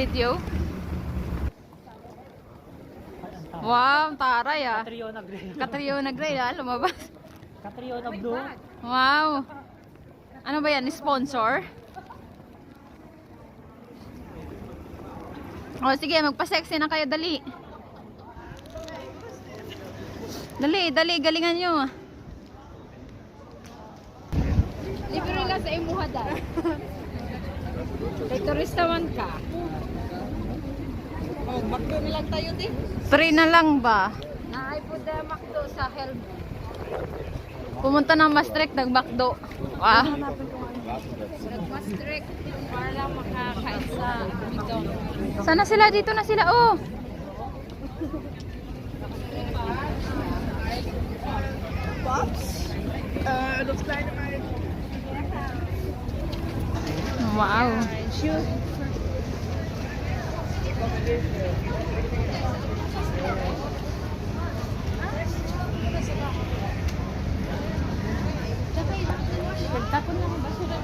Video. Wow, taray ah. Catriona Gray. Catriona Gray ah, lumabas. Catriona Blue. Wow. Ano ba yan? Sponsor? O sige, magpa-sexy na kayo, dali. Dali, dali, galingan nyo. Libre lang sa imuha dahil. Kay turista man ka. Oh, Macdo na lang tayo din. Free na lang ba? Naay po da Macdo sa helm. Pumunta ng Maastricht, nag-Macdo. Ah. Nag-Maastricht para lang makakain sa McDonald's. Sana sila? Dito na sila, oh. Pops? Looks like my... Wow. Tapon na ang basura.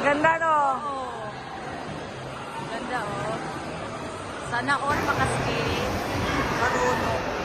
Ganda no? Ganda oh. Sana all makaskate. Marunong.